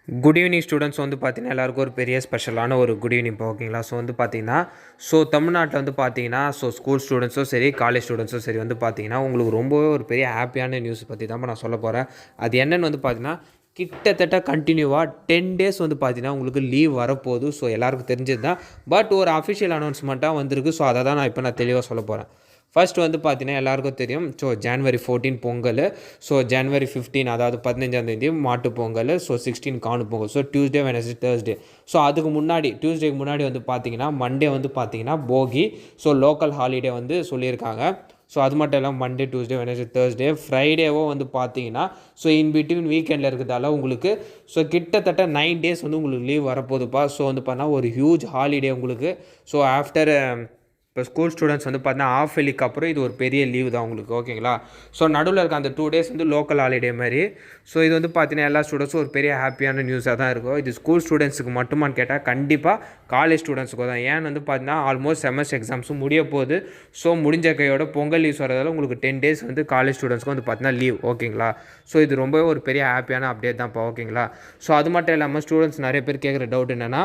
Good evening students வந்து பார்த்தீங்கன்னா எல்லாருக்கும் ஒரு பெரிய ஸ்பெஷலான ஒரு குட் ஈவினிங் இப்போ ஓகேங்களா. ஸோ வந்து பார்த்தீங்கன்னா தமிழ்நாட்டில் வந்து பார்த்தீங்கன்னா ஸ்கூல் ஸ்டூடெண்ட்ஸும் சரி காலேஜ் ஸ்டூடெண்ட்ஸும் சரி வந்து பார்த்தீங்கன்னா உங்களுக்கு ரொம்பவே ஒரு பெரிய ஹாப்பியான நியூஸ் பற்றி தான் நான் சொல்ல போகிறேன். அது என்னென்னு வந்து பார்த்தீங்கன்னா கிட்டத்தட்ட கண்டினியூவாக 10 டேஸ் வந்து பார்த்தீங்கன்னா உங்களுக்கு லீவ் வரப்போகுது. ஸோ எல்லாருக்கும் தெரிஞ்சது தான். பட் ஒரு அஃபிஷியல் அனௌன்ஸ்மெண்ட்டாக வந்திருக்கு. ஸோ அதை தான் நான் தெளிவாக சொல்ல போகிறேன். ஃபர்ஸ்ட் வந்து பார்த்தீங்கன்னா எல்லாருக்கும் தெரியும். So January 14 Pongal. So January 15 அதாவது 15ஆம் மாட்டு பொங்கல். ஸோ 16 காணும் Pongal. So Tuesday Wednesday Thursday. So அதுக்கு முன்னாடி டியூஸ்டேக்கு முன்னாடி வந்து பார்த்தீங்கன்னா மண்டே வந்து பார்த்தீங்கன்னா போகி. ஸோ லோக்கல் ஹாலிடே வந்து சொல்லியிருக்காங்க. ஸோ அது மட்டும் இல்லாமல் மண்டே டியூஸ்டே வெனஸ்டே தேர்ஸ்டே ஃப்ரைடேவோ வந்து பார்த்தீங்கன்னா ஸோ இன் பிட்வீன் வீக்கெண்டில் இருக்கிறதால உங்களுக்கு ஸோ கிட்டத்தட்ட 9 டேஸ் வந்து உங்களுக்கு லீவ் வரப்போகுதுப்பா. ஸோ வந்து பார்த்தீங்கன்னா ஒரு ஹியூஜ் ஹாலிடே உங்களுக்கு. ஸோ ஆஃப்டர் இப்போ ஸ்கூல் ஸ்டூடெண்ட்ஸ் வந்து பார்த்தீங்கன்னா ஆஃப் வெளிக்கு அப்புறம் இது ஒரு பெரிய லீவ் தான் உங்களுக்கு ஓகேங்களா. ஸோ நடுவில் இருக்க அந்த 2 டேஸ் வந்து லோக்கல் ஹாலிடே மாதிரி. ஸோ இது வந்து பார்த்தீங்கன்னா எல்லா ஸ்டூடெண்ட்ஸும் ஒரு பெரிய ஹாப்பியான நியூஸாக தான் இருக்கும். இது ஸ்கூல் ஸ்டூடெண்ட்ஸுக்கு மட்டுமான்னு கேட்டால் கண்டிப்பாக காலேஜ் ஸ்டூடெண்ட்ஸுக்கு தான். ஏன்னு வந்து பார்த்தீங்கன்னா ஆல்மோஸ்ட் செமஸ்டர் எக்ஸாம்ஸும் முடிய போகுது. ஸோ முடிஞ்ச கையோட பொங்கல் லீவ்ஸ் வரதால் உங்களுக்கு 10 டேஸ் வந்து காலேஜ் ஸ்டூடெண்ட்ஸ்க்கு வந்து பார்த்தீங்கன்னா லீவ் ஓகேங்களா. ஸோ இது ரொம்பவே ஒரு பெரிய ஹாப்பியான அப்டேட் தான்ப்பா ஓகேங்களா. ஸோ அது மட்டும் இல்லாமல் ஸ்டூடெண்ட்ஸ் நிறைய பேர் கேட்குற டவுட் என்னென்னா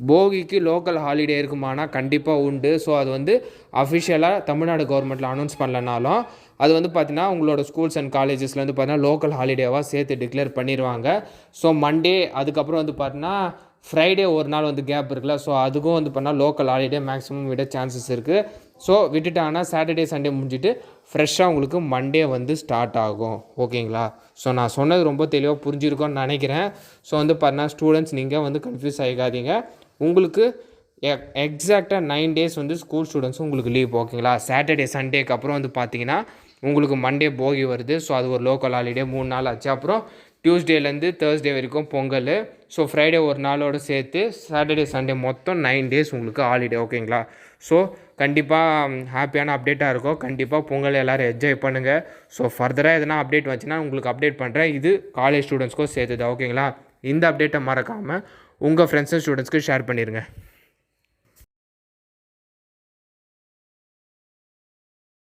போகிக்கு லோக்கல் ஹாலிடே இருக்குமானா கண்டிப்பாக உண்டு. ஸோ அது வந்து அஃபிஷியலாக தமிழ்நாடு கவர்மெண்ட்டில் அனௌன்ஸ் பண்ணலனாலும் அது வந்து பார்த்தீங்கன்னா உங்களோட ஸ்கூல்ஸ் அண்ட் காலேஜஸில் வந்து பார்த்தீங்கன்னா லோக்கல் ஹாலிடேவாக சேர்த்து டிக்ளேர் பண்ணிடுவாங்க. ஸோ மண்டே அதுக்கப்புறம் வந்து பார்த்தீங்கன்னா ஃப்ரைடே ஒரு நாள் வந்து கேப் இருக்குல்ல. ஸோ அதுக்கும் வந்து பண்ணால் லோக்கல் ஹாலிடே மேக்ஸிமம் விட சான்சஸ் இருக்குது. ஸோ விட்டுட்டாங்கன்னா சாட்டர்டே சண்டே முடிஞ்சிட்டு ஃப்ரெஷ்ஷாக உங்களுக்கு மண்டே வந்து ஸ்டார்ட் ஆகும் ஓகேங்களா. ஸோ நான் சொன்னது ரொம்ப தெளிவாக புரிஞ்சிருக்கோன்னு நினைக்கிறேன். ஸோ வந்து பார்த்தீங்கன்னா ஸ்டூடெண்ட்ஸ் நீங்கள் வந்து கன்ஃபியூஸ் ஆகிக்காதீங்க. உங்களுக்கு எக்ஸாக்டாக 9 டேஸ் வந்து ஸ்கூல் ஸ்டூடெண்ட்ஸும் உங்களுக்கு லீவ் ஓகேங்களா. சாட்டர்டே சண்டேக்கு அப்புறம் வந்து பார்த்தீங்கன்னா உங்களுக்கு மண்டே போகி வருது. ஸோ அது ஒரு லோக்கல் ஹாலிடே 3 நாள் ஆச்சு. அப்புறம் டியூஸ்டேலேருந்து தேர்ஸ்டே வரைக்கும் பொங்கல். ஸோ ஃப்ரைடே ஒரு நாளோடு சேர்த்து சாட்டர்டே சண்டே மொத்தம் 9 டேஸ் உங்களுக்கு ஹாலிடே ஓகேங்களா. ஸோ கண்டிப்பாக ஹாப்பியான அப்டேட்டாக இருக்கும். கண்டிப்பாக பொங்கல் எல்லோரும் என்ஜாய் பண்ணுங்கள். ஸோ ஃபர்தராக எதனா அப்டேட் வந்துச்சுன்னா உங்களுக்கு அப்டேட் பண்ணுறேன். இது காலேஜ் ஸ்டூடெண்ட்ஸ்க்கும் சேர்த்துதான் ஓகேங்களா. இந்த அப்டேட்டை மறக்காமல் உங்கள் ஃப்ரெண்ட்ஸ் அண்ட் ஸ்டூடெண்ட்ஸ்க்கு ஷேர் பண்ணிடுங்க.